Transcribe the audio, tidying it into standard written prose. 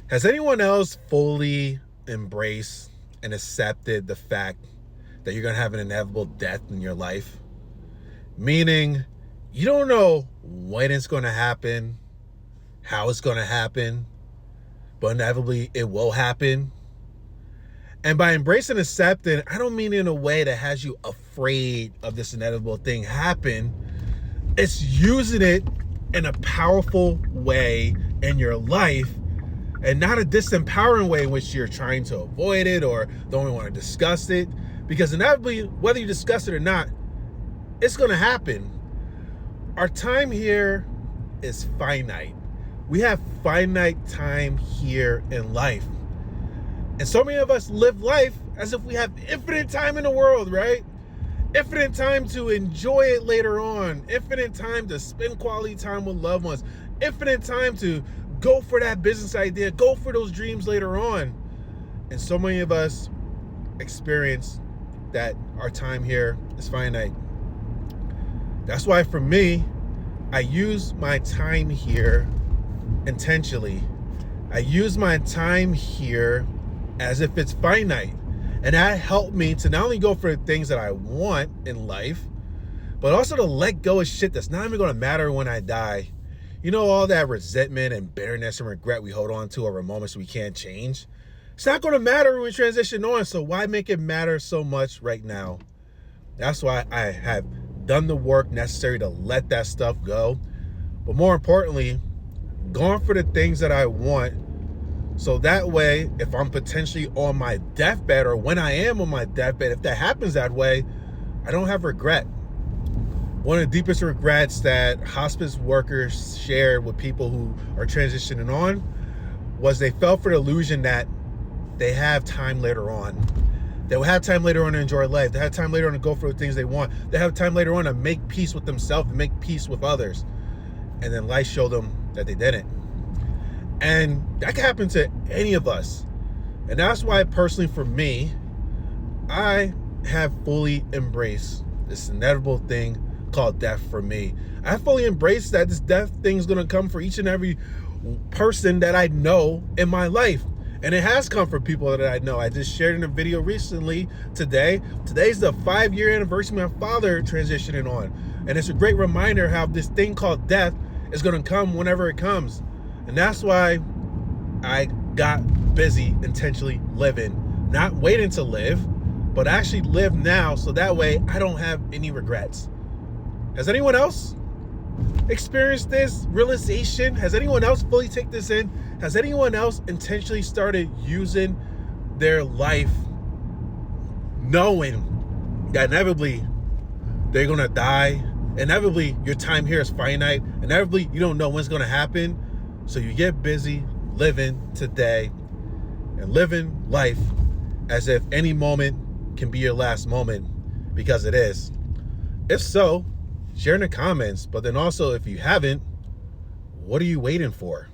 Has anyone else fully embraced and accepted the fact that you're going to have an inevitable death in your life? Meaning, you don't know when it's going to happen, how it's going to happen, but inevitably it will happen. And by embracing and accepting, I don't mean in a way that has you afraid of this inevitable thing happen. It's using it in a powerful way in your life, and not a disempowering way in which you're trying to avoid it or don't even want to discuss it. Because inevitably, whether you discuss it or not, it's going to happen. Our time here is finite. We have finite time here in life. And so many of us live life as if we have infinite time in the world, right? Infinite time to enjoy it later on. Infinite time to spend quality time with loved ones. Infinite time to go for that business idea, go for those dreams later on. And so many of us experience that our time here is finite. That's why for me, I use my time here intentionally. I use my time here as if it's finite. And that helped me to not only go for the things that I want in life, but also to let go of shit that's not even going to matter when I die. You know, all that resentment and bitterness and regret we hold on to over moments we can't change. It's not going to matter when we transition on, so why make it matter so much right now? That's why I have done the work necessary to let that stuff go. But more importantly, going for the things that I want, so that way, if I'm potentially on my deathbed, or when I am on my deathbed, if that happens that way, I don't have regret. One of the deepest regrets that hospice workers shared with people who are transitioning on was they fell for the illusion that they have time later on. They will have time later on to enjoy life. They have time later on to go for the things they want. They have time later on to make peace with themselves and make peace with others. And then life showed them that they didn't. And that can happen to any of us. And that's why personally for me, I have fully embraced this inevitable thing called death for me. I fully embraced that this death thing is going to come for each and every person that I know in my life. And it has come for people that I know. I just shared in a video recently today. Today's the 5-year anniversary of my father transitioning on. And it's a great reminder how this thing called death is going to come whenever it comes. And that's why I got busy intentionally living, not waiting to live, but actually live now, so that way I don't have any regrets. Has anyone else experienced this realization? Has anyone else fully take this in? Has anyone else intentionally started using their life knowing that inevitably they're going to die? Inevitably, your time here is finite. Inevitably, you don't know when it's going to happen. So you get busy living today and living life as if any moment can be your last moment, because it is. If so, share in the comments. But then also, if you haven't, what are you waiting for?